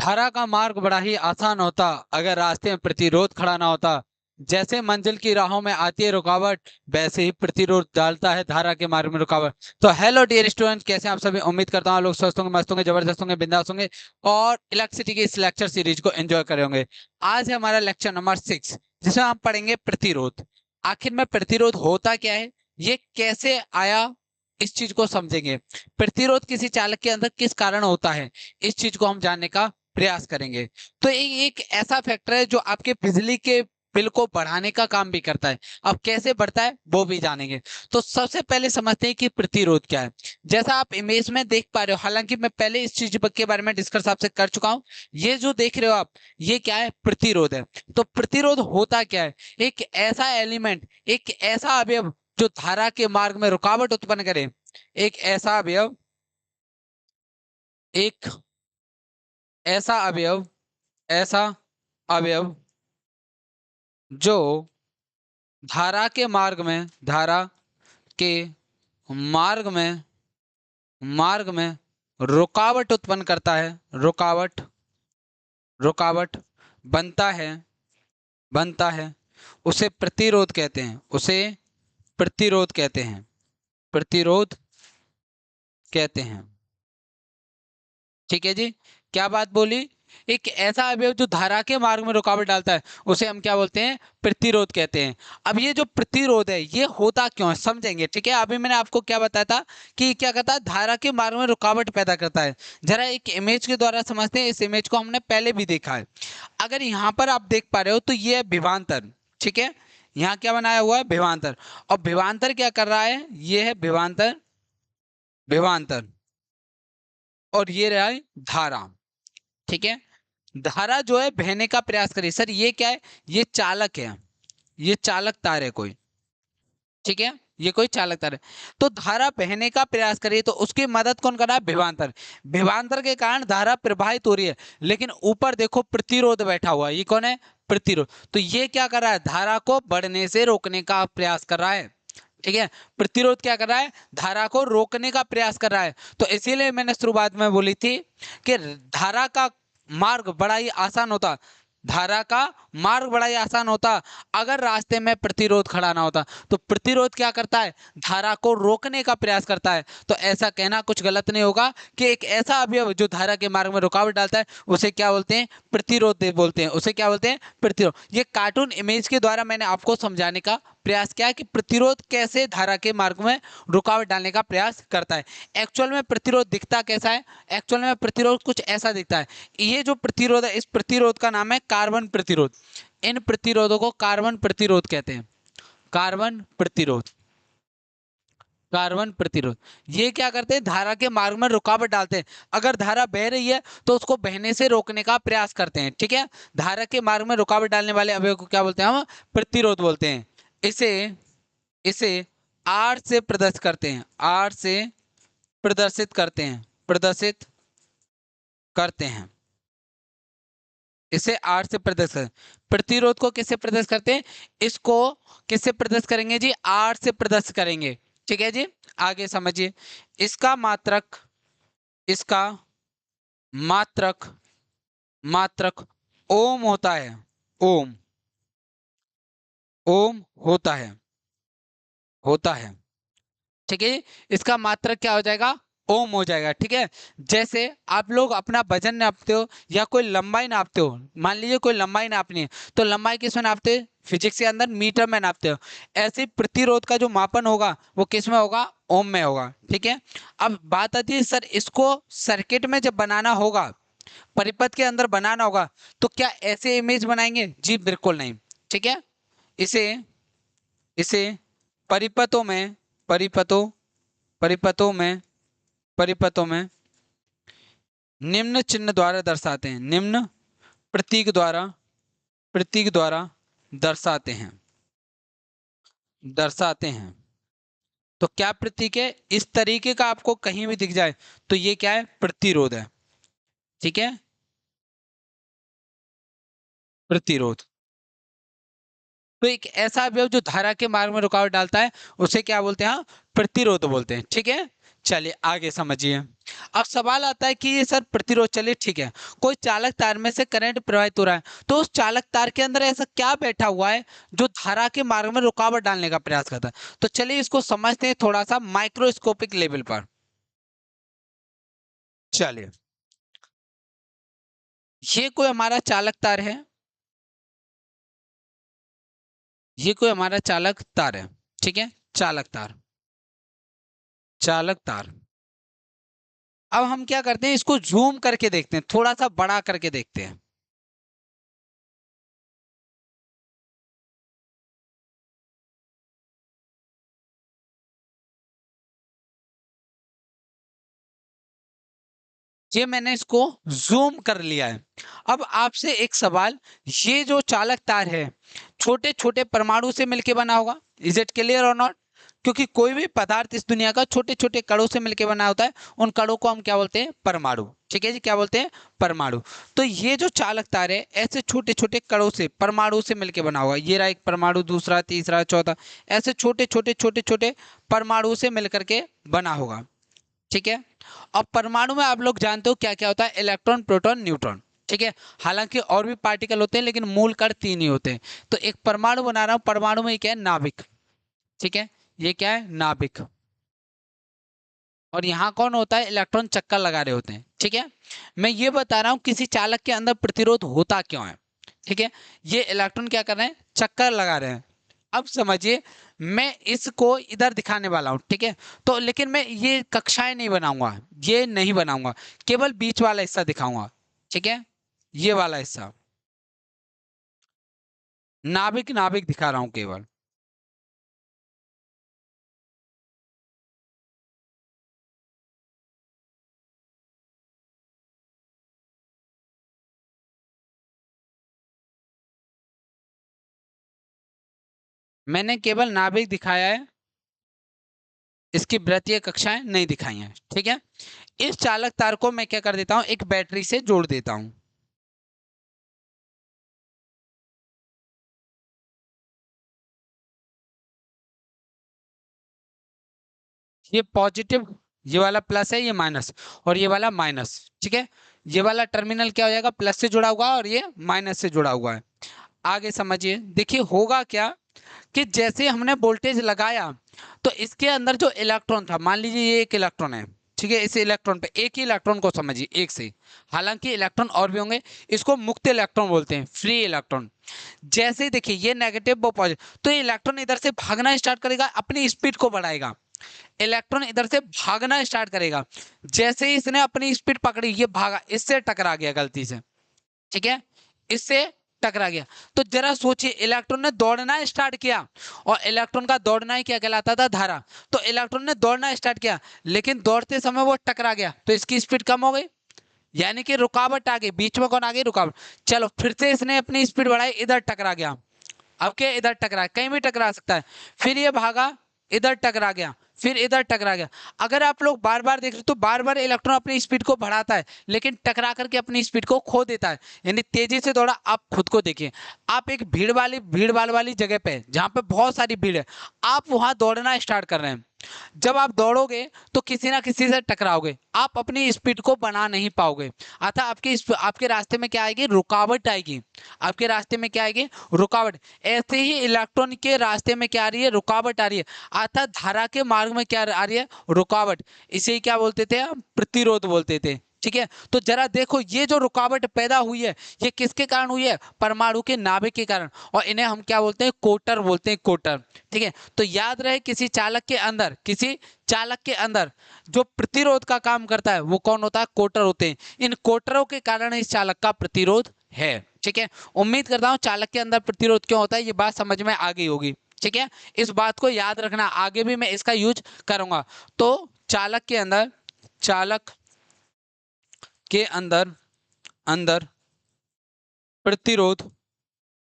धारा का मार्ग बड़ा ही आसान होता अगर रास्ते में प्रतिरोध खड़ा ना होता। जैसे मंजिल की राहों में आती है रुकावट, वैसे ही प्रतिरोध डालता है धारा के मार्ग में रुकावट। तो हेलो डियर स्टूडेंट, कैसे हैं आप सभी? उम्मीद करता हूँ आप लोग स्वस्थ होंगे, मस्त होंगे, जबरदस्त होंगे, बिंदास होंगे और इलेक्ट्रिसिटी की इस लेक्चर सीरीज को एंजॉय करे होंगे। आज है हमारा लेक्चर नंबर 6, जिसमें हम पढ़ेंगे प्रतिरोध। आखिर में प्रतिरोध होता क्या है, ये कैसे आया, इस चीज को समझेंगे। प्रतिरोध किसी चालक के अंदर किस कारण होता है, इस चीज को हम जानने का प्रयास करेंगे। तो एक ऐसा फैक्टर है जो आपके बिजली के बिल को बढ़ाने का काम भी करता है। अब कैसे बढ़ता है वो भी जानेंगे। तो सबसे पहले समझते हैं कि प्रतिरोध क्या है। जैसा आप इमेज में देख पा रहे हो, हालांकि मैं पहले इस चीज के बारे में डिस्कस आपसे कर चुका हूं। ये जो देख रहे हो आप, ये क्या है? प्रतिरोध है। तो प्रतिरोध होता क्या है? एक ऐसा एलिमेंट, एक ऐसा अवयव जो धारा के मार्ग में रुकावट उत्पन्न करे। एक ऐसा अवयव, एक ऐसा अवयव, ऐसा अवयव जो धारा के मार्ग में, धारा के मार्ग में, मार्ग में रुकावट उत्पन्न करता है, रुकावट, रुकावट बनता है, बनता है, उसे प्रतिरोध कहते हैं, उसे प्रतिरोध कहते हैं, प्रतिरोध कहते हैं। ठीक है जी। क्या बात बोली? एक ऐसा अवयव जो धारा के मार्ग में रुकावट डालता है, उसे हम क्या बोलते हैं? प्रतिरोध कहते हैं। अब ये जो प्रतिरोध है, ये होता क्यों है समझेंगे। ठीक है, अभी मैंने आपको क्या बताया था कि क्या कहता है, धारा के मार्ग में रुकावट पैदा करता है। जरा एक इमेज के द्वारा समझते हैं। इस इमेज को हमने पहले भी देखा है। अगर यहाँ पर आप देख पा रहे हो तो ये है विभवांतर। ठीक है, यहाँ क्या बनाया हुआ है? विभवांतर। और विभवांतर क्या कर रहा है? ये है विभवांतर, विभवांतर। और ये रहा है धारा। ठीक है, धारा जो है बहने का प्रयास करिए। सर ये क्या है? ये चालक है, ये चालक तार है कोई। ठीक है, ये कोई चालक तार है। तो धारा बहने का प्रयास करिए, तो उसकी मदद कौन कर रहा है? विभवांतर। विभवांतर के कारण धारा प्रवाहित हो रही है, लेकिन ऊपर देखो प्रतिरोध बैठा हुआ है। ये कौन है? प्रतिरोध। तो ये क्या कर रहा है? धारा को बढ़ने से रोकने का प्रयास कर रहा है। ठीक है, प्रतिरोध क्या कर रहा है? धारा को रोकने का प्रयास कर रहा है। तो इसीलिए मैंने शुरुआत में बोली थी कि धारा का मार्ग बड़ा ही आसान होता, धारा का मार्ग बड़ा ही आसान होता अगर रास्ते में प्रतिरोध खड़ा ना होता। तो प्रतिरोध क्या करता है? धारा को रोकने का प्रयास करता है। तो ऐसा कहना कुछ गलत नहीं होगा कि एक ऐसा अवयव जो धारा के मार्ग में रुकावट डालता है, उसे क्या बोलते हैं? प्रतिरोध बोलते हैं, उसे क्या बोलते हैं? प्रतिरोध। ये कार्टून इमेज के द्वारा मैंने आपको समझाने का प्रयास किया कि प्रतिरोध कैसे धारा के मार्ग में रुकावट डालने का प्रयास करता है। एक्चुअल में प्रतिरोध दिखता कैसा है? एक्चुअल में प्रतिरोध कुछ ऐसा दिखता है। ये जो प्रतिरोध है, इस प्रतिरोध का नाम है कार्बन प्रतिरोध। इन प्रतिरोधों को कार्बन प्रतिरोध कहते हैं, कार्बन प्रतिरोध, कार्बन प्रतिरोध। ये क्या करते हैं? धारा के मार्ग में रुकावट डालते हैं। अगर धारा बह रही है तो उसको बहने से रोकने का प्रयास करते हैं। ठीक है, धारा के मार्ग में रुकावट डालने वाले अवयव को क्या बोलते हैं? हम प्रतिरोध बोलते हैं। इसे इसे आर से प्रदर्शित करते हैं, आर से प्रदर्शित करते हैं, प्रदर्शित करते हैं। इसे आर से प्रदर्शित करें। प्रतिरोध को किससे प्रदर्शित करते हैं? इसको किससे प्रदर्शित करेंगे जी? आर से प्रदर्शित करेंगे। ठीक है जी, आगे समझिए। इसका मात्रक, इसका मात्रक, मात्रक ओम होता है, ओम, ओम होता है, होता है। ठीक है, इसका मात्रक क्या हो जाएगा? ओम हो जाएगा। ठीक है, जैसे आप लोग अपना वजन नापते हो या कोई लंबाई नापते हो, मान लीजिए कोई लंबाई नापनी है, तो लंबाई किस में नापते हैं? फिजिक्स के अंदर मीटर में नापते हो। ऐसे प्रतिरोध का जो मापन होगा वो किस में होगा? ओम में होगा। ठीक है, अब बात आती है सर इसको सर्किट में जब बनाना होगा, परिपथ के अंदर बनाना होगा, तो क्या ऐसे इमेज बनाएंगे? जी बिल्कुल नहीं। ठीक है, इसे इसे परिपथों में, परिपथों, परिपथों में, परिपथों में निम्न चिन्ह द्वारा दर्शाते हैं, निम्न प्रतीक द्वारा, प्रतीक द्वारा दर्शाते हैं, दर्शाते हैं। तो क्या प्रतीक है? इस तरीके का आपको कहीं भी दिख जाए तो ये क्या है? प्रतिरोध है। ठीक है, प्रतिरोध। तो एक ऐसा अवयव जो धारा के मार्ग में रुकावट डालता है, उसे क्या बोलते हैं? हाँ, प्रतिरोध बोलते हैं। ठीक है, चलिए आगे समझिए। अब सवाल आता है कि ये सर प्रतिरोध, चलिए ठीक है, कोई चालक तार में से करंट प्रवाहित हो रहा है, तो उस चालक तार के अंदर ऐसा क्या बैठा हुआ है जो धारा के मार्ग में रुकावट डालने का प्रयास करता है। तो चलिए इसको समझते हैं थोड़ा सा माइक्रोस्कोपिक लेवल पर। चलिए, ये कोई हमारा चालक तार है, ये कोई हमारा चालक तार है, ठीक है, चालक तार, चालक तार। अब हम क्या करते हैं, इसको जूम करके देखते हैं, थोड़ा सा बड़ा करके देखते हैं। ये मैंने इसको जूम कर लिया है। अब आपसे एक सवाल, ये जो चालक तार है छोटे छोटे परमाणु से मिलकर बना होगा, इज इट क्लियर और नॉट? क्योंकि कोई भी पदार्थ इस दुनिया का छोटे छोटे कणों से मिलकर बना होता है, उन कणों को हम क्या बोलते हैं, परमाणु। ठीक है जी, क्या बोलते हैं, परमाणु। तो ये जो चालक तार है ऐसे छोटे छोटे कणों से, परमाणु से मिलकर बना हुआ, ये रहा एक परमाणु, दूसरा, तीसरा, चौथा, ऐसे छोटे छोटे छोटे छोटे परमाणु से मिलकर के बना होगा। ठीक है। अब परमाणु में आप लोग जानते हो क्या क्या होता है, इलेक्ट्रॉन, प्रोटॉन, न्यूट्रॉन। ठीक है, हालांकि और भी पार्टिकल होते हैं लेकिन मूल कण तीन ही होते हैं। तो एक परमाणु बना रहा हूं, परमाणु में क्या है, नाभिक। ठीक है, ये क्या है, नाभिक। और यहाँ कौन होता है, इलेक्ट्रॉन चक्कर लगा रहे होते हैं। ठीक है, मैं ये बता रहा हूँ किसी चालक के अंदर प्रतिरोध होता क्यों है। ठीक है, ये इलेक्ट्रॉन क्या कर रहे हैं, चक्कर लगा रहे हैं। अब समझिए, मैं इसको इधर दिखाने वाला हूं, ठीक है, तो लेकिन मैं ये कक्षाएं नहीं बनाऊंगा, ये नहीं बनाऊंगा, केवल बीच वाला हिस्सा दिखाऊंगा। ठीक है, ये वाला हिस्सा, नाभिक, नाभिक दिखा रहा हूं केवल। मैंने केवल नाभिक दिखाया है, इसकी वृत्तीय कक्षाएं नहीं दिखाई हैं। ठीक है, इस चालक तार को मैं क्या कर देता हूं, एक बैटरी से जोड़ देता हूं। ये पॉजिटिव, ये वाला प्लस है, ये माइनस, और ये वाला माइनस। ठीक है, ये वाला टर्मिनल क्या हो जाएगा, प्लस से जुड़ा हुआ और ये माइनस से जुड़ा हुआ है। आगे समझिए, देखिए होगा क्या कि जैसे हमने वोल्टेज लगाया तो इसके अंदर जो इलेक्ट्रॉन था, मान लीजिए ये एक इलेक्ट्रॉन है, ठीक है, इस इलेक्ट्रॉन पे, एक ही इलेक्ट्रॉन को समझिए, एक से, हालांकि इलेक्ट्रॉन और भी होंगे, इसको मुक्त इलेक्ट्रॉन बोलते हैं, फ्री इलेक्ट्रॉन। जैसे ही देखिए ये नेगेटिव, वो पॉजिटिव, तो ये इलेक्ट्रॉन इधर से भागना स्टार्ट करेगा, अपनी स्पीड को बढ़ाएगा, इलेक्ट्रॉन इधर से भागना स्टार्ट करेगा। जैसे ही इसने अपनी स्पीड पकड़ी, ये भागा, इससे टकरा गया गलती से। ठीक है, इससे टकरा गया। तो जरा सोचिए, इलेक्ट्रॉन ने दौड़ना स्टार्ट किया, और इलेक्ट्रॉन का दौड़ना ही क्या कहलाता था, धारा। तो इलेक्ट्रॉन ने दौड़ना स्टार्ट किया, लेकिन दौड़ते समय वो टकरा गया, तो इसकी स्पीड कम हो गई, यानी कि रुकावट आ गई, बीच में कौन आ गई, रुकावट। चलो फिर से इसने अपनी स्पीड बढ़ाई, इधर टकरा गया। अब क्या, इधर टकरा, कहीं भी टकरा सकता है। फिर ये भागा, इधर टकरा गया, फिर इधर टकरा गया। अगर आप लोग बार बार देख रहे तो बार बार इलेक्ट्रॉन अपनी स्पीड को बढ़ाता है, लेकिन टकरा करके अपनी स्पीड को खो देता है, यानी तेजी से दौड़ा। आप खुद को देखिए, आप एक भीड़ भाड़ वाली जगह पे, जहां पे बहुत सारी भीड़ है, आप वहां दौड़ना स्टार्ट कर रहे हैं। जब आप दौड़ोगे तो किसी ना किसी से टकराओगे, आप अपनी स्पीड को बना नहीं पाओगे, अतः आपके रास्ते में क्या आएगी, रुकावट आएगी। आपके रास्ते में क्या आएगी, रुकावट। ऐसे ही इलेक्ट्रॉन के रास्ते में क्या आ रही है, रुकावट आ रही है, अर्थात धारा के मार्ग में क्या आ रही है, रुकावट। इसे ही क्या बोलते थे हम, प्रतिरोध बोलते थे। ठीक है, तो जरा देखो, ये जो रुकावट पैदा हुई है, ये किसके कारण हुई है, परमाणु के नाभिक के कारण, और इन्हें हम क्या बोलते हैं, कोटर बोलते हैं, कोटर। ठीक है, तो याद रहे, किसी चालक के अंदर, किसी चालक के अंदर जो प्रतिरोध का काम करता है वो कौन होता है, कोटर होते हैं। इन कोटरों के कारण इस चालक का प्रतिरोध है। ठीक है, उम्मीद करता हूं चालक के अंदर प्रतिरोध क्यों होता है ये बात समझ में आ गई होगी। ठीक है, इस बात को याद रखना, आगे भी मैं इसका यूज करूंगा। तो चालक के अंदर, चालक के अंदर, अंदर प्रतिरोध,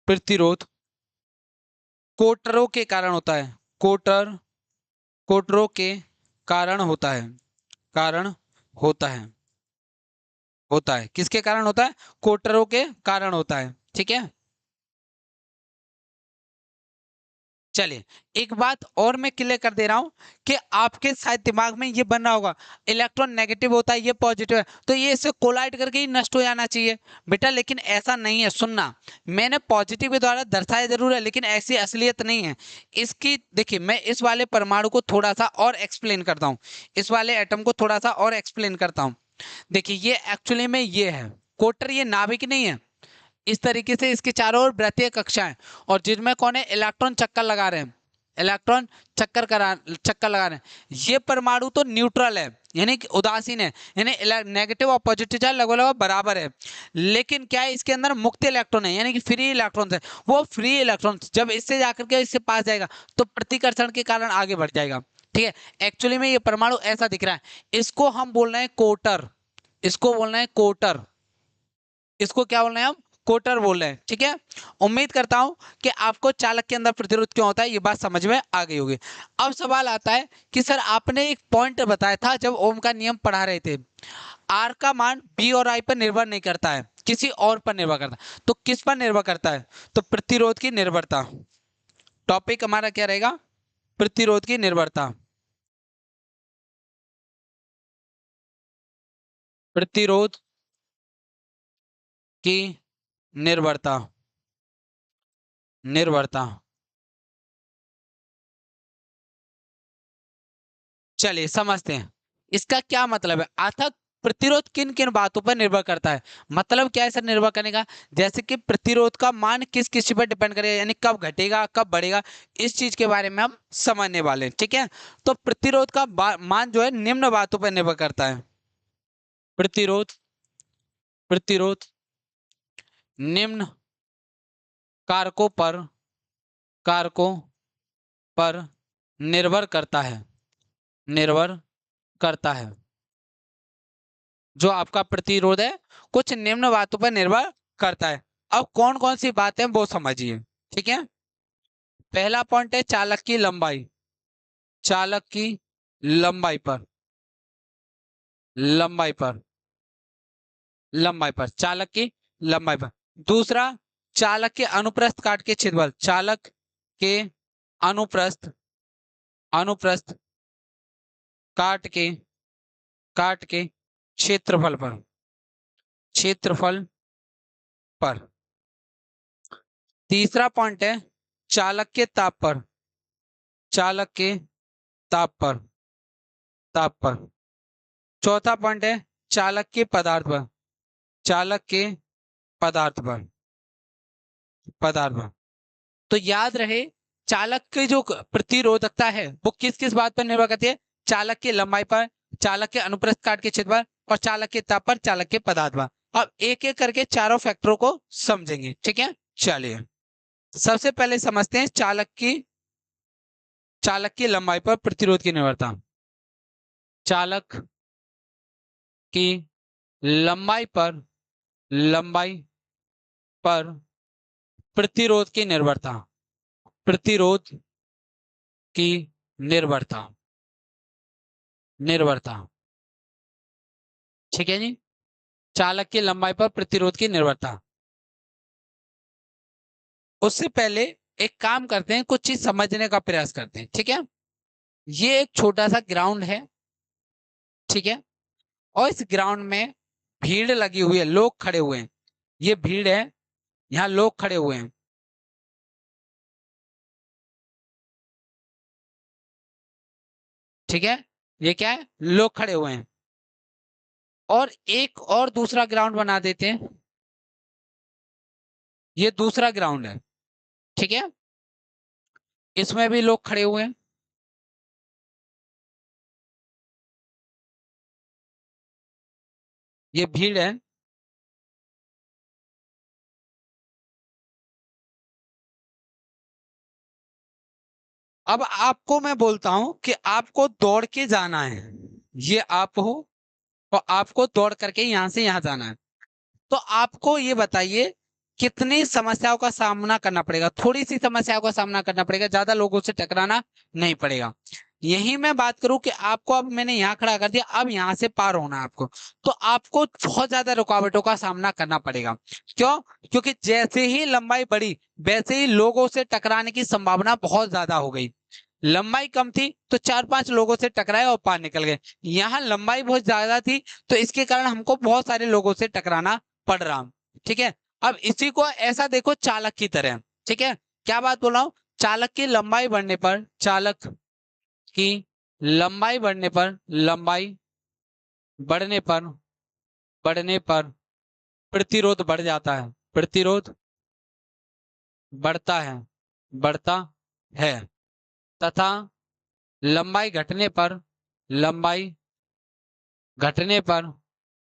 प्रतिरोध कोटरों के कारण होता है, कोटर, कोटरों के कारण होता है, कारण होता है, होता है, किसके कारण होता है, कोटरों के कारण होता है। ठीक है, चलिए, एक बात और मैं क्लियर कर दे रहा हूं कि आपके शायद दिमाग में ये बन रहा होगा, इलेक्ट्रॉन नेगेटिव होता है, ये पॉजिटिव है, तो ये इससे कोलाइड करके ही नष्ट हो जाना चाहिए। बेटा लेकिन ऐसा नहीं है, सुनना, मैंने पॉजिटिव के द्वारा दर्शाया जरूर है, लेकिन ऐसी असलियत नहीं है इसकी। देखिए, मैं इस वाले परमाणु को थोड़ा सा और एक्सप्लेन करता हूँ, इस वाले एटम को थोड़ा सा और एक्सप्लेन करता हूँ। देखिए, ये एक्चुअली में ये है कोटर, ये नाभिक नहीं है। इस तरीके से इसके चारों ओर वृत्तीय कक्षाएं, और जिनमें कौन है, इलेक्ट्रॉन चक्कर लगा रहे हैं, इलेक्ट्रॉन चक्कर लगा रहे हैं। ये परमाणु तो न्यूट्रल है, यानी कि उदासीन है, यानी नेगेटिव और पॉजिटिव चार्ज लगभग लगभग बराबर है। लेकिन क्या है, इसके अंदर मुक्त इलेक्ट्रॉन है, यानी कि फ्री इलेक्ट्रॉन है। वो फ्री इलेक्ट्रॉन जब इससे जाकर के इससे पास जाएगा तो प्रतिकर्षण के कारण आगे बढ़ जाएगा। ठीक है, एक्चुअली में ये परमाणु ऐसा दिख रहा है, इसको हम बोल रहे हैं कोटर, इसको बोलना है कोटर, इसको क्या बोल रहे हैं हम, कोटर बोल रहे हैं। ठीक है, उम्मीद करता हूं कि आपको चालक के अंदर प्रतिरोध क्यों होता है ये बात समझ में आ गई होगी। अब सवाल आता है कि सर आपने एक पॉइंट बताया था जब ओम का नियम पढ़ा रहे थे, आर का मान बी और आई पर निर्भर नहीं करता है, किसी और पर निर्भर करता है। तो किस पर निर्भर करता है, तो प्रतिरोध की निर्भरता। टॉपिक हमारा क्या रहेगा, प्रतिरोध की निर्भरता, प्रतिरोध की निर्भरता, निर्भरता। चलिए समझते हैं इसका क्या मतलब है। अर्थात प्रतिरोध किन किन बातों पर निर्भर करता है, मतलब क्या है सर निर्भर करने का, जैसे कि प्रतिरोध का मान किस किस चीज पर डिपेंड करेगा, यानी कब घटेगा कब बढ़ेगा, इस चीज के बारे में हम समझने वाले हैं। ठीक है, तो प्रतिरोध का मान जो है निम्न बातों पर निर्भर करता है, प्रतिरोध, प्रतिरोध निम्न कारकों पर, कारकों पर निर्भर करता है, निर्भर करता है। जो आपका प्रतिरोध है कुछ निम्न बातों पर निर्भर करता है। अब कौन कौन सी बातें वो समझिए। ठीक है, पहला पॉइंट है चालक की लंबाई, चालक की लंबाई पर, लंबाई पर, लंबाई पर, चालक की लंबाई पर। दूसरा, चालक के अनुप्रस्थ काट के क्षेत्रफल, चालक के अनुप्रस्थ, अनुप्रस्थ काट के, काट के क्षेत्रफल पर, क्षेत्रफल पर। तीसरा पॉइंट है चालक के ताप पर, चालक के ताप पर, ताप पर। चौथा पॉइंट है चालक के पदार्थ पर, चालक के पदार्थ पर, पदार्थ पर। तो याद रहे, चालक की जो प्रतिरोधकता है वो किस किस बात पर निर्भर करती है, चालक की लंबाई पर, चालक के अनुप्रस्थ काट के क्षेत्र पर, और चालक के ताप पर, चालक के पदार्थ पर। अब एक एक करके चारों फैक्टरों को समझेंगे। ठीक है, चलिए सबसे पहले समझते हैं चालक की, चालक की लंबाई पर प्रतिरोध की निर्भरता। चालक की लंबाई पर, लंबाई पर प्रतिरोध की निर्भरता, प्रतिरोध की निर्भरता, निर्भरता। ठीक है जी, चालक की लंबाई पर प्रतिरोध की निर्भरता। उससे पहले एक काम करते हैं, कुछ चीज समझने का प्रयास करते हैं। ठीक है, ये एक छोटा सा ग्राउंड है, ठीक है, और इस ग्राउंड में भीड़ लगी हुई है, लोग खड़े हुए हैं, ये भीड़ है, यहाँ लोग खड़े हुए हैं। ठीक है, ये क्या है, लोग खड़े हुए हैं। और एक और दूसरा ग्राउंड बना देते हैं, ये दूसरा ग्राउंड है। ठीक है, इसमें भी लोग खड़े हुए हैं, ये भीड़ है। अब आपको मैं बोलता हूं कि आपको दौड़ के जाना है, ये आप हो, और आपको दौड़ करके यहां से यहां जाना है। तो आपको ये बताइए कितनी समस्याओं का सामना करना पड़ेगा, थोड़ी सी समस्याओं का सामना करना पड़ेगा, ज्यादा लोगों से टकराना नहीं पड़ेगा। यही मैं बात करूं कि आपको अब मैंने यहाँ खड़ा कर दिया, अब यहाँ से पार होना है आपको, तो आपको बहुत ज्यादा रुकावटों का सामना करना पड़ेगा। क्यों? क्योंकि जैसे ही लंबाई बढ़ी वैसे ही लोगों से टकराने की संभावना बहुत ज्यादा हो गई। लंबाई कम थी तो 4-5 लोगों से टकराए और पार निकल गए। यहाँ लंबाई बहुत ज्यादा थी तो इसके कारण हमको बहुत सारे लोगों से टकराना पड़ रहा। ठीक है, अब इसी को ऐसा देखो चालक की तरह। ठीक है, क्या बात बोल रहा हूँ? चालक की लंबाई बढ़ने पर, चालक की लंबाई बढ़ने पर, लंबाई बढ़ने पर, बढ़ने पर प्रतिरोध बढ़ जाता है, प्रतिरोध बढ़ता है, बढ़ता है। तथा लंबाई घटने पर, लंबाई घटने पर,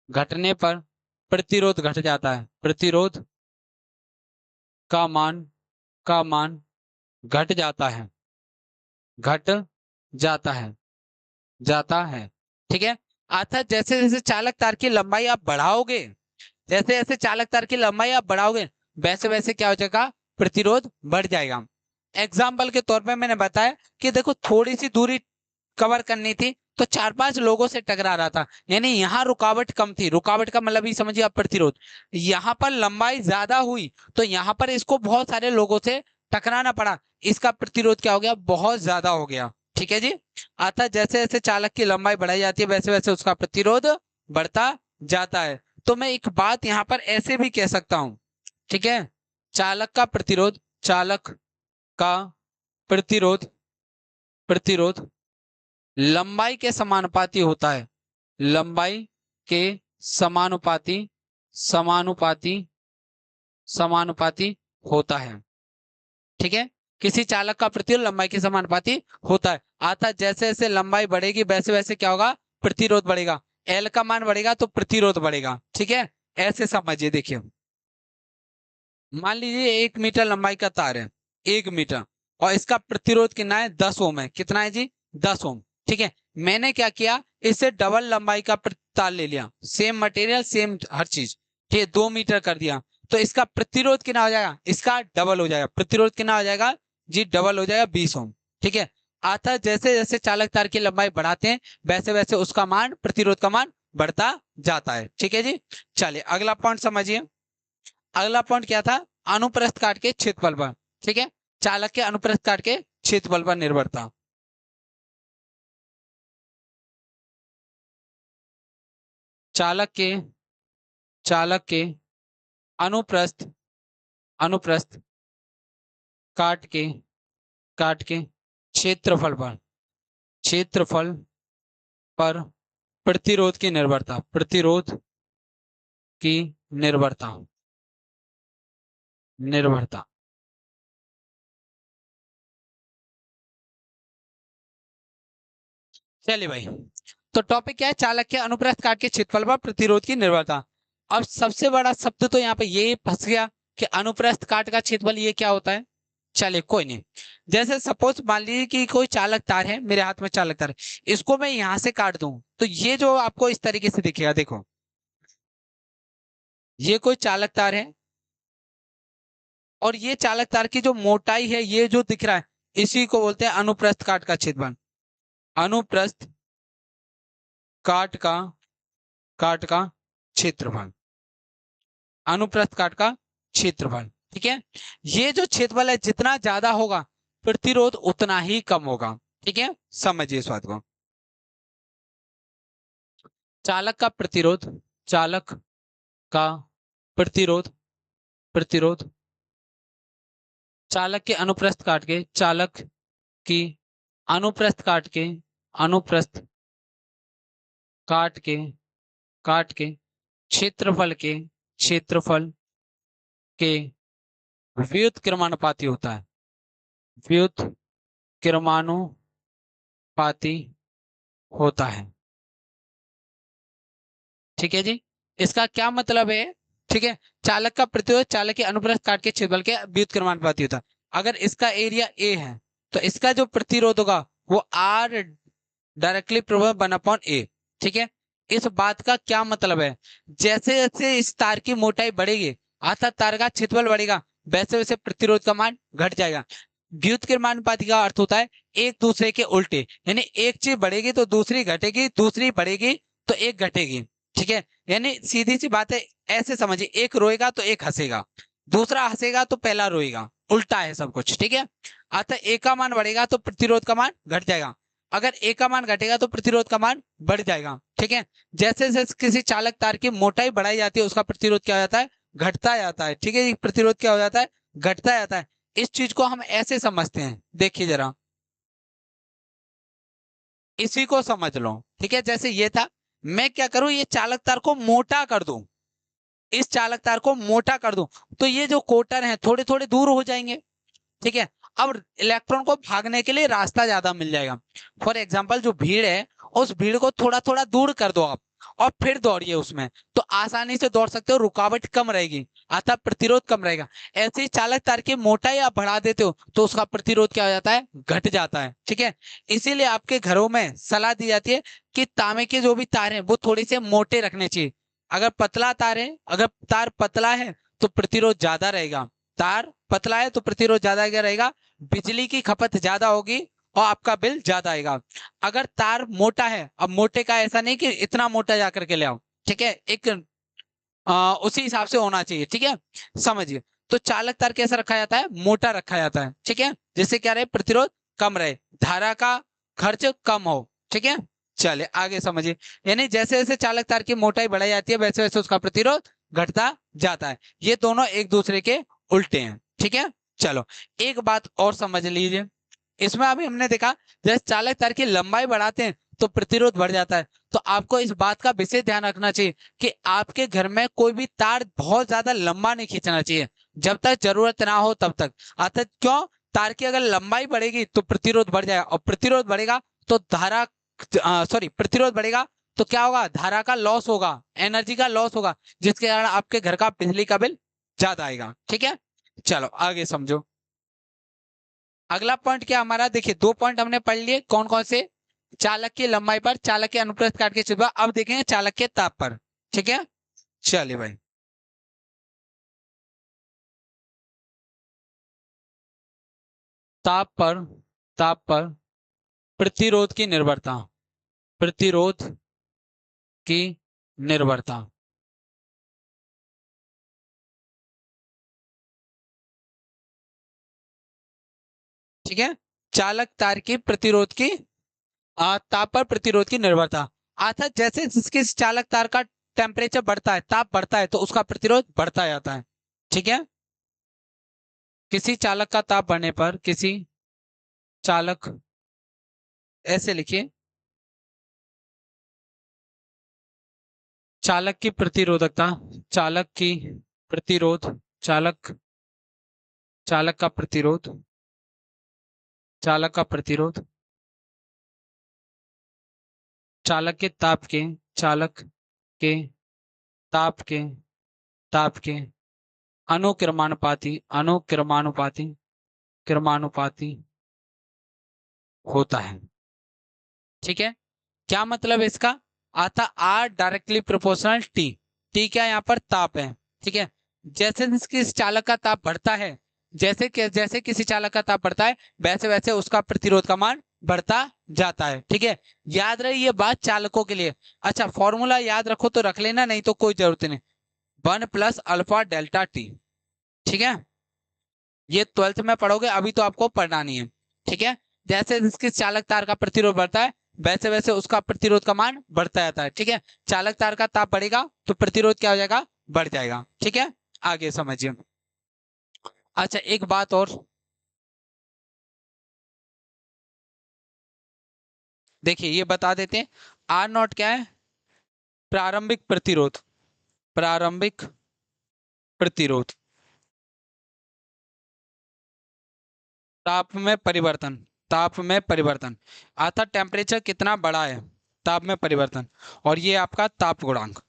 घटने पर प्रतिरोध घट जाता है, प्रतिरोध का मान, का मान घट जाता है, घट जाता है, जाता है। ठीक है, अर्थात जैसे जैसे चालक तार की लंबाई आप बढ़ाओगे, जैसे जैसे चालक तार की लंबाई आप बढ़ाओगे वैसे वैसे क्या हो जाएगा? प्रतिरोध बढ़ जाएगा। एग्जाम्पल के तौर पे मैंने बताया कि देखो थोड़ी सी दूरी कवर करनी थी तो 4-5 लोगों से टकरा रहा था, यानी यहाँ रुकावट कम थी। रुकावट का मतलब ही समझिए आप प्रतिरोध। यहाँ पर लंबाई ज्यादा हुई तो यहाँ पर इसको बहुत सारे लोगों से टकराना पड़ा, इसका प्रतिरोध क्या हो गया? बहुत ज्यादा हो गया। ठीक है जी, अर्थात जैसे जैसे चालक की लंबाई बढ़ाई जाती है वैसे वैसे उसका प्रतिरोध बढ़ता जाता है। तो मैं एक बात यहाँ पर ऐसे भी कह सकता हूं, ठीक है, चालक का प्रतिरोध, चालक का प्रतिरोध, प्रतिरोध लंबाई के समानुपाती होता है, लंबाई के समानुपाती, समानुपाती, समानुपाती होता है। ठीक है, किसी चालक का प्रतिरोध लंबाई के समानुपाती होता है। अर्थात जैसे जैसे लंबाई बढ़ेगी वैसे वैसे क्या होगा? प्रतिरोध बढ़ेगा। एल का मान बढ़ेगा तो प्रतिरोध बढ़ेगा। ठीक है, ऐसे समझिए। देखिए मान लीजिए 1 मीटर लंबाई का तार है, 1 मीटर, और इसका प्रतिरोध कितना है? 10 ओम है। कितना है जी? 10 ओम। ठीक है, मैंने क्या किया, इससे डबल लंबाई का तार ले लिया, सेम मटेरियल सेम हर चीज, ठीक है, 2 मीटर कर दिया, तो इसका प्रतिरोध कितना हो जाएगा? इसका डबल हो जाएगा। प्रतिरोध कितना हो जाएगा जी? डबल हो जाएगा, 20 ओम। ठीक है, अर्थात जैसे जैसे चालक तार की लंबाई बढ़ाते हैं वैसे वैसे उसका मान, प्रतिरोध का मान बढ़ता जाता है। ठीक है जी, चलिए अगला पॉइंट समझिए। अगला पॉइंट क्या था? अनुप्रस्थ काट के क्षेत्रफल पर। ठीक है, चालक के अनुप्रस्थ काट के क्षेत्रफल पर निर्भरता। चालक के, चालक के अनुप्रस्थ, अनुप्रस्थ काट के, काट के क्षेत्रफल पर, क्षेत्रफल पर प्रतिरोध की निर्भरता, प्रतिरोध की निर्भरता, निर्भरता। चलिए भाई, तो टॉपिक क्या है? चालक के अनुप्रस्थ काट के क्षेत्रफल पर प्रतिरोध की निर्भरता। अब सबसे बड़ा शब्द तो यहाँ पे ये फंस गया कि अनुप्रस्थ काट का क्षेत्रफल ये क्या होता है। चलिए कोई नहीं, जैसे सपोज मान लीजिए कि कोई चालक तार है, मेरे हाथ में चालक तार है, इसको मैं यहां से काट दूं तो ये जो आपको इस तरीके से दिखेगा, देखो ये कोई चालक तार है और ये चालक तार की जो मोटाई है, ये जो दिख रहा है, इसी को बोलते हैं अनुप्रस्थ काट का क्षेत्रफल। अनुप्रस्थ काट का, काट का क्षेत्रफल, अनुप्रस्थ काट का क्षेत्रफल। ठीक है, ये जो क्षेत्रफल है जितना ज्यादा होगा प्रतिरोध उतना ही कम होगा। ठीक है, समझिए इस बात को। चालक का प्रतिरोध, चालक का प्रतिरोध, प्रतिरोध चालक के अनुप्रस्थ काट के, चालक की अनुप्रस्थ काट के, अनुप्रस्थ काट के, काट के क्षेत्रफल के, क्षेत्रफल के व्युत्क्रमानुपाती होता है, व्युत्क्रमानुपाती होता है। ठीक है जी, इसका क्या मतलब है? ठीक है, चालक का प्रतिरोध चालक के अनुप्रस्थ काट के क्षेत्रफल के व्युत्क्रमानुपाती होता है। अगर इसका एरिया ए है तो इसका जो प्रतिरोध होगा वो आर डायरेक्टली प्रोपोर्शनल 1/a। ठीक है, इस बात का क्या मतलब है? जैसे जैसे इस तार की मोटाई बढ़ेगी अर्थात तार का क्षेत्रफल बढ़ेगा वैसे वैसे प्रतिरोध का मान घट जाएगा। व्युत्क्रमानुपाती का अर्थ होता है एक दूसरे के उल्टे, यानी एक चीज बढ़ेगी तो दूसरी घटेगी, दूसरी बढ़ेगी तो एक घटेगी। ठीक है, यानी सीधी सी बात है, ऐसे समझिए, एक रोएगा तो एक हंसेगा, दूसरा हंसेगा तो पहला रोएगा, उल्टा है सब कुछ। ठीक है, अतः एक का मान बढ़ेगा तो प्रतिरोध का मान घट जाएगा, अगर एक का मान घटेगा तो प्रतिरोध का मान बढ़ जाएगा। ठीक है, जैसे जैसे किसी चालक तार की मोटाई बढ़ाई जाती है उसका प्रतिरोध क्या हो जाता है, घटता जाता है। ठीक है, ये प्रतिरोध क्या हो जाता है, घटता जाता है। इस चीज को हम ऐसे समझते हैं, देखिए जरा, इसी को समझ लो। ठीक है, जैसे ये था, मैं क्या करूं, ये चालक तार को मोटा कर दूं, इस चालक तार को मोटा कर दूं, तो ये जो कोटर है थोड़े थोड़े दूर हो जाएंगे। ठीक है, अब इलेक्ट्रॉन को भागने के लिए रास्ता ज्यादा मिल जाएगा। फॉर एग्जाम्पल, जो भीड़ है उस भीड़ को थोड़ा थोड़ा दूर कर दो आप, और फिर दौड़िए उसमें, तो आसानी से दौड़ सकते हो, रुकावट कम रहेगी, अतः प्रतिरोध कम रहेगा। ऐसे ही चालक तार की मोटाई आप बढ़ा देते हो तो उसका प्रतिरोध क्या हो जाता है, घट जाता है। ठीक है, इसीलिए आपके घरों में सलाह दी जाती है कि तांबे के जो भी तार हैं वो थोड़े से मोटे रखने चाहिए। अगर पतला तार है, अगर तार पतला है तो प्रतिरोध ज्यादा रहेगा, तार पतला है तो प्रतिरोध ज्यादा क्या रहेगा, बिजली की खपत ज्यादा होगी और आपका बिल ज्यादा आएगा। अगर तार मोटा है, अब मोटे का ऐसा नहीं कि इतना मोटा जाकर के ले आओ, ठीक है, एक उसी हिसाब से होना चाहिए। ठीक है, समझिए, तो चालक तार कैसा रखा जाता है, मोटा रखा जाता है। ठीक है, जिससे क्या रहे, प्रतिरोध कम रहे, धारा का खर्च कम हो। ठीक है, चले आगे समझिए, यानी जैसे जैसे चालक तार की मोटाई बढ़ाई जाती है वैसे वैसे उसका प्रतिरोध घटता जाता है। ये दोनों एक दूसरे के उल्टे हैं। ठीक है, चलो एक बात और समझ लीजिए, इसमें अभी हमने देखा, जैसे चालक तार की लंबाई बढ़ाते हैं तो प्रतिरोध बढ़ जाता है। तो आपको इस बात का विशेष ध्यान रखना चाहिए कि आपके घर में कोई भी तार बहुत ज्यादा लंबा नहीं खींचना चाहिए, जब तक जरूरत ना हो तब तक। अर्थात क्यों, तार की अगर लंबाई बढ़ेगी तो प्रतिरोध बढ़ जाएगा, और प्रतिरोध बढ़ेगा तो धारा, सॉरी, प्रतिरोध बढ़ेगा तो क्या होगा, धारा का लॉस होगा, एनर्जी का लॉस होगा, जिसके कारण आपके घर का बिजली का बिल ज्यादा आएगा। ठीक है, चलो आगे समझो। अगला पॉइंट क्या हमारा, देखिए दो पॉइंट हमने पढ़ लिए, कौन कौन से, चालक की लंबाई पर, चालक के अनुप्रस्थ काट के छिपा, अब देखेंगे चालक के ताप पर। ठीक है, चलिए भाई, ताप पर, ताप पर प्रतिरोध की निर्भरता, प्रतिरोध की निर्भरता। ठीक है, चालक तार की प्रतिरोध की, ताप पर प्रतिरोध की निर्भरता, अर्थात जैसे जिसके चालक तार का टेम्परेचर बढ़ता है, ताप बढ़ता है, तो उसका प्रतिरोध बढ़ता जाता है। ठीक है, किसी चालक का ताप बढ़ने पर, किसी चालक, ऐसे लिखिए, चालक की प्रतिरोधकता, चालक की प्रतिरोध, चालक, चालक का प्रतिरोध, चालक का प्रतिरोध, चालक के ताप के, चालक के ताप के, ताप के अनुक्रमानुपाती, अनुक्रमानुपाती, क्रमानुपाती होता है। ठीक है, क्या मतलब है इसका, आता R directly proportional T, T क्या यहाँ पर ताप है। ठीक है, जैसे जैसे इस चालक का ताप बढ़ता है, जैसे किसी चालक का ताप बढ़ता है वैसे वैसे उसका प्रतिरोध का मान बढ़ता जाता है। ठीक है, याद रहे ये बात चालकों के लिए। अच्छा, फॉर्मूला याद रखो तो रख लेना, नहीं तो कोई जरूरत नहीं, 1 + अल्फा डेल्टा टी। ठीक है, ये 12th में पढ़ोगे, अभी तो आपको पढ़ना नहीं है। ठीक है, जैसे जिसके चालक तार का प्रतिरोध बढ़ता है वैसे वैसे उसका प्रतिरोध का मान बढ़ता जाता है। ठीक है, चालक तार का ताप बढ़ेगा तो प्रतिरोध क्या हो जाएगा, बढ़ जाएगा। ठीक है, आगे समझिए। अच्छा, एक बात और देखिए, ये बता देते हैं, आर नॉट क्या है, प्रारंभिक प्रतिरोध, प्रारंभिक प्रतिरोध, ताप में परिवर्तन, ताप में परिवर्तन, अर्थात टेम्परेचर कितना बड़ा है, ताप में परिवर्तन, और ये आपका ताप गुणांक,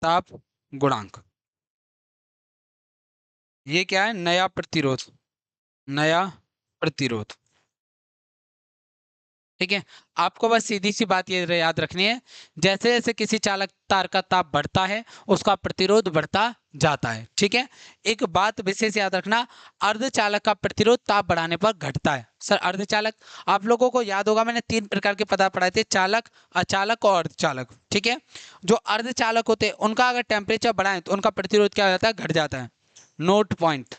ताप गुणांक, ये क्या है, नया प्रतिरोध, नया प्रतिरोध। ठीक है, आपको बस सीधी सी बात ये याद रखनी है, जैसे जैसे किसी चालक तार का ताप बढ़ता है उसका प्रतिरोध बढ़ता जाता है। ठीक है, एक बात विशेष याद रखना, अर्धचालक का प्रतिरोध ताप बढ़ाने पर घटता है। सर अर्धचालक, आप लोगों को याद होगा मैंने 3 प्रकार के पदार्थ पढ़ाए थे, चालक, अचालक और अर्धचालक। ठीक है, जो अर्धचालक होते हैं उनका अगर टेम्परेचर बढ़ाएं तो उनका प्रतिरोध क्या हो जाता है, घट जाता है। Note point.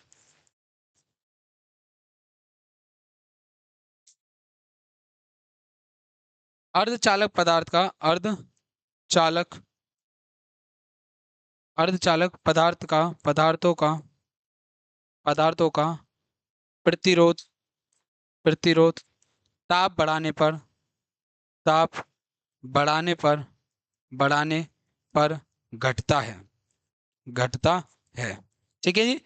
अर्धचालक पदार्थ का अर्धचालक अर्धचालक पदार्थों का प्रतिरोध प्रतिरोध ताप बढ़ाने पर ताप बढ़ाने पर बढ़ाने पर घटता है घटता है। ठीक है जी,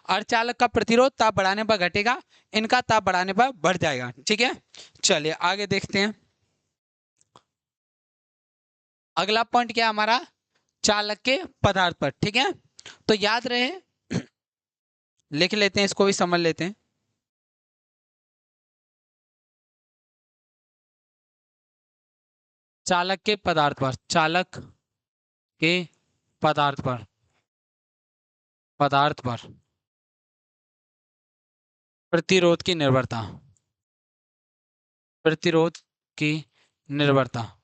अर्धचालक का प्रतिरोध ताप बढ़ाने पर घटेगा, इनका ताप बढ़ाने पर बढ़ जाएगा। ठीक है, चलिए आगे देखते हैं। अगला पॉइंट क्या है हमारा, चालक के पदार्थ पर। ठीक है, तो याद रहे, लिख लेते हैं, इसको भी समझ लेते हैं। चालक के पदार्थ पर, चालक के पदार्थ पर पदार्थ पर प्रतिरोध की निर्भरता प्रतिरोध की निर्भरता।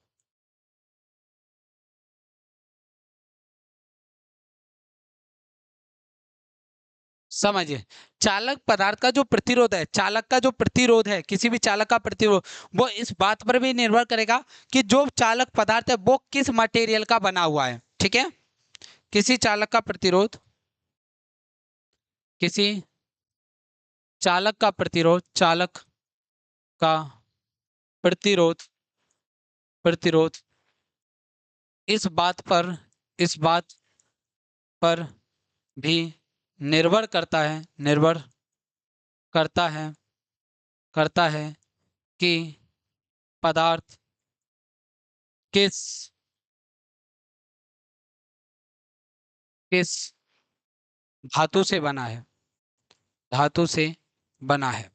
समझिए, चालक पदार्थ का जो प्रतिरोध है, चालक का जो प्रतिरोध है, किसी भी चालक का प्रतिरोध, वो इस बात पर भी निर्भर करेगा कि जो चालक पदार्थ है वो किस मटेरियल का बना हुआ है। ठीक है, किसी चालक का प्रतिरोध, किसी चालक का प्रतिरोध प्रतिरोध इस बात पर भी निर्भर करता है करता है कि पदार्थ किस किस धातु से बना है धातु से बना है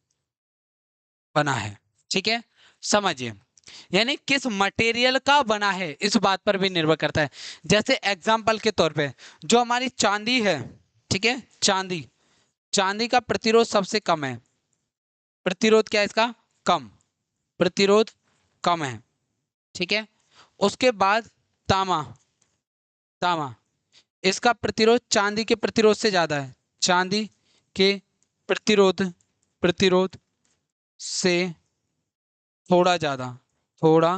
बना है। ठीक है, समझिए, यानी किस मटेरियल का बना है इस बात पर भी निर्भर करता है। जैसे एग्जाम्पल के तौर पे जो हमारी चांदी है, ठीक है, चांदी चांदी का प्रतिरोध सबसे कम है। प्रतिरोध क्या है इसका, कम, प्रतिरोध कम है। ठीक है, उसके बाद तामा तामा इसका प्रतिरोध चांदी के प्रतिरोध से ज्यादा है। चांदी के प्रतिरोध प्रतिरोध से थोड़ा ज्यादा थोड़ा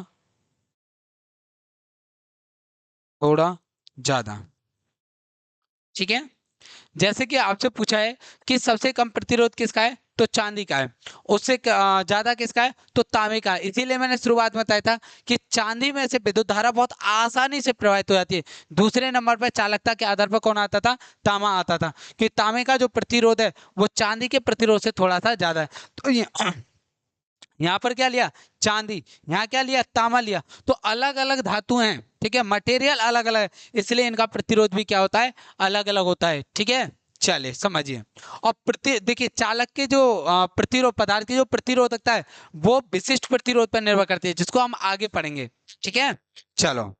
थोड़ा ज्यादा। ठीक है, जैसे कि आपसे पूछा है कि सबसे कम प्रतिरोध किसका है, तो चांदी का है। उससे ज्यादा किसका है, तो तांबे का है। इसीलिए मैंने शुरुआत में बताया था कि चांदी में से विद्युत धारा बहुत आसानी से प्रवाहित हो जाती है। दूसरे नंबर पर चालकता के आधार पर कौन आता था, तांबा आता था, कि तांबे का जो प्रतिरोध है वो चांदी के प्रतिरोध से थोड़ा सा ज्यादा है। तो ये यहाँ पर क्या लिया, चांदी, यहाँ क्या लिया, तांबा लिया। तो अलग अलग धातु हैं, ठीक है, मटेरियल अलग अलग है, इसलिए इनका प्रतिरोध भी क्या होता है, अलग अलग होता है। ठीक है, चलिए समझिए। और देखिए चालक के जो प्रतिरोध, पदार्थ की जो प्रतिरोधकता है वो विशिष्ट प्रतिरोध पर निर्भर करती है, जिसको हम आगे पढ़ेंगे। ठीक है, चलो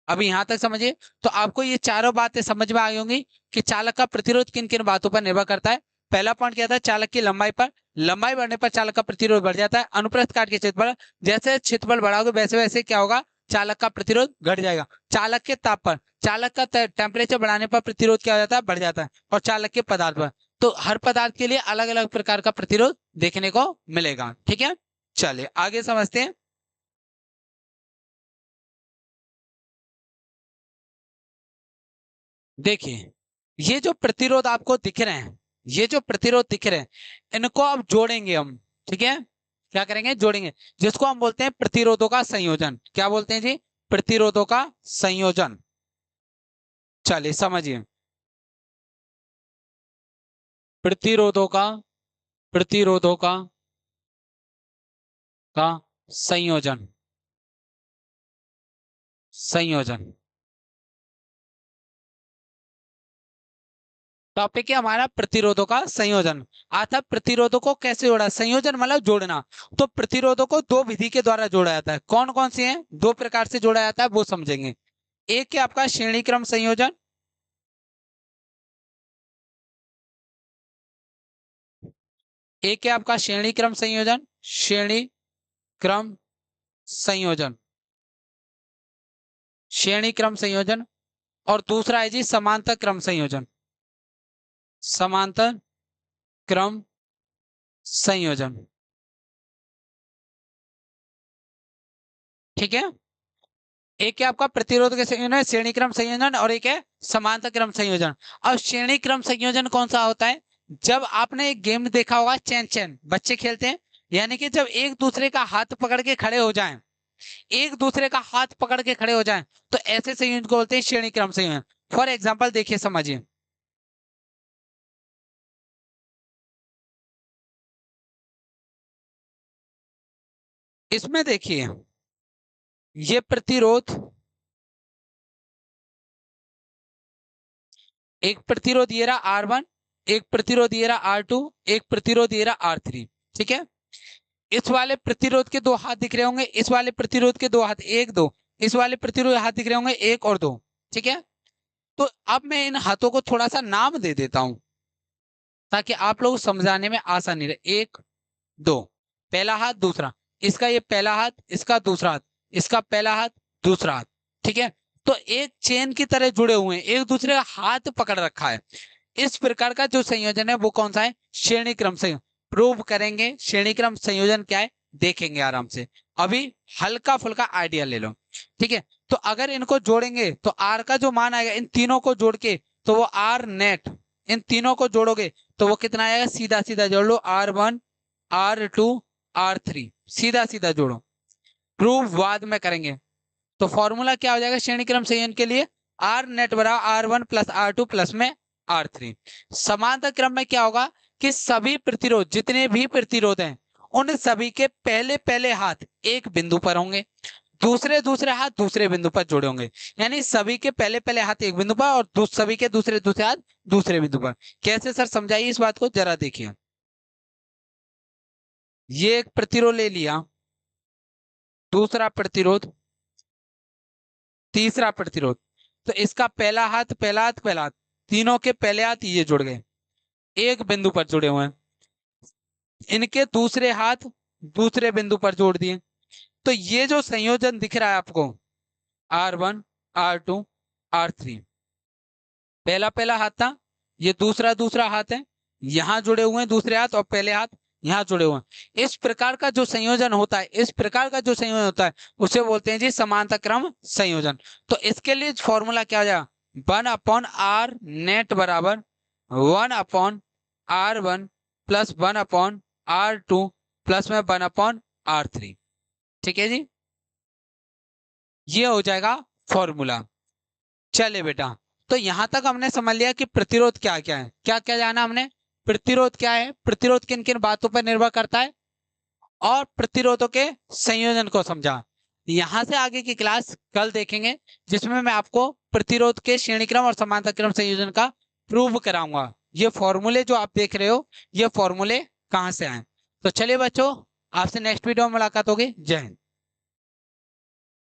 अभी यहां तक समझिए। तो आपको ये चारों बातें समझ में आ गई होंगी कि चालक का प्रतिरोध किन किन बातों पर निर्भर करता है। पहला पॉइंट क्या था, चालक की लंबाई पर, लंबाई बढ़ने पर चालक का प्रतिरोध बढ़ जाता है। अनुप्रस्थ काट के क्षेत्रफल, जैसे क्षेत्रफल बढ़ाओगे वैसे वैसे क्या होगा, चालक का प्रतिरोध घट जाएगा। चालक के ताप पर, चालक का टेम्परेचर बढ़ाने पर प्रतिरोध क्या हो जाता है, बढ़ जाता है। और चालक के पदार्थ पर, तो हर पदार्थ के लिए अलग अलग प्रकार का प्रतिरोध देखने को मिलेगा। ठीक है, चलिए आगे समझते हैं। देखिए, ये जो प्रतिरोध आपको दिख रहे हैं, ये जो प्रतिरोध दिख रहे हैं, इनको अब जोड़ेंगे हम। ठीक है, क्या करेंगे, जोड़ेंगे, जिसको हम बोलते हैं प्रतिरोधों का संयोजन। क्या बोलते हैं जी, प्रतिरोधों का संयोजन। चलिए समझिए, प्रतिरोधों का प्रतिरोधों का संयोजन संयोजन टॉपिक है हमारा प्रतिरोधों का संयोजन। आता प्रतिरोधों को कैसे जोड़ा, संयोजन मतलब जोड़ना। तो प्रतिरोधों को दो विधि के द्वारा जोड़ा जाता है। कौन कौन सी है, दो प्रकार से जोड़ा जाता है वो समझेंगे। एक है आपका श्रेणी क्रम संयोजन, एक है आपका श्रेणी क्रम संयोजन, श्रेणी क्रम संयोजन, श्रेणी क्रम संयोजन। और दूसरा है जी समांतर क्रम संयोजन, समांतर क्रम संयोजन। ठीक है, एक है आपका प्रतिरोध के संयोजन श्रेणी क्रम संयोजन, और एक है समांतर क्रम संयोजन। अब श्रेणी क्रम संयोजन कौन सा होता है, जब आपने एक गेम देखा होगा चैन चैन बच्चे खेलते हैं, यानी कि जब एक दूसरे का हाथ पकड़ के खड़े हो जाएं, एक दूसरे का हाथ पकड़ के खड़े हो जाएं, तो ऐसे संयोजन को बोलते हैं श्रेणी क्रम संयोजन। फॉर एग्जाम्पल देखिए समझिए, इसमें देखिए ये प्रतिरोध, एक प्रतिरोध ये रहा R1, एक प्रतिरोध ये रहा R2, एक प्रतिरोध ये रहा R3। ठीक है, इस वाले प्रतिरोध के दो हाथ दिख रहे होंगे, इस वाले प्रतिरोध के दो हाथ, एक दो, इस वाले प्रतिरोध हाथ दिख रहे होंगे एक और दो। ठीक है, तो अब मैं इन हाथों को थोड़ा सा नाम दे देता हूं ताकि आप लोग समझाने में आसानी रहे। एक दो, पहला हाथ दूसरा, इसका ये पहला हाथ, इसका दूसरा हाथ, इसका पहला हाथ दूसरा हाथ। ठीक है, तो एक चेन की तरह जुड़े हुए हैं, एक दूसरे का हाथ पकड़ रखा है। इस प्रकार का जो संयोजन है वो कौन सा है, श्रेणी क्रम संयोजन। प्रूव करेंगे श्रेणी क्रम संयोजन क्या है, देखेंगे आराम से। अभी हल्का फुल्का आइडिया ले लो। ठीक है, तो अगर इनको जोड़ेंगे तो आर का जो मान आएगा इन तीनों को जोड़ के, तो वो आर नेट, इन तीनों को जोड़ोगे तो वो कितना आएगा, सीधा सीधा जोड़ लो, R1 R2 R3, सीधा सीधा जोड़ो। प्रूव बाद में करेंगे। तो फॉर्मूला क्या हो जाएगा श्रेणी क्रम संयोजन के लिए, आर नेट बराबर R1 प्लस R2 प्लस में R3। समांतर क्रम में क्या होगा कि सभी प्रतिरोध, जितने भी प्रतिरोध हैं, उन सभी के पहले पहले हाथ एक बिंदु पर होंगे, दूसरे दूसरे हाथ दूसरे बिंदु पर जुड़े होंगे। यानी सभी के पहले पहले हाथ एक बिंदु पर और सभी के दूसरे दूसरे हाथ दूसरे बिंदु पर। कैसे सर समझाइए इस बात को जरा देखिए। ये एक प्रतिरोध ले लिया, दूसरा प्रतिरोध, तीसरा प्रतिरोध, तो इसका पहला हाथ पहला हाथ पहला हाथ, तीनों के पहले हाथ ये जुड़ गए, एक बिंदु पर जुड़े हुए हैं। इनके दूसरे हाथ दूसरे बिंदु पर जोड़ दिए। तो ये जो संयोजन दिख रहा है आपको, R1 R2 R3, पहला पहला हाथ था, ये दूसरा दूसरा हाथ है, यहां जुड़े हुए हैं दूसरे हाथ, और पहले हाथ यहां जुड़े हुए हैं। इस प्रकार का जो संयोजन होता है, इस प्रकार का जो संयोजन होता है उसे बोलते हैं जी समांतर क्रम संयोजन। तो इसके लिए फॉर्मूला क्या हो जाएगा, 1/R नेट बराबर 1/R1 प्लस 1/R2 प्लस में 1/R3। ठीक है जी, ये हो जाएगा फॉर्मूला। चले बेटा, तो यहां तक हमने समझ लिया कि प्रतिरोध क्या क्या है, क्या क्या जाना हमने, प्रतिरोध क्या है, प्रतिरोध किन किन बातों पर निर्भर करता है, और प्रतिरोधों के संयोजन को समझा। यहां से आगे की क्लास कल देखेंगे, जिसमें मैं आपको प्रतिरोध के श्रेणी क्रम और समांतर क्रम संयोजन का प्रूव कराऊंगा। ये फॉर्मूले जो आप देख रहे हो, ये फॉर्मूले कहां से आए। तो चलिए बच्चों, आपसे नेक्स्ट वीडियो में मुलाकात होगी। जय हिंद।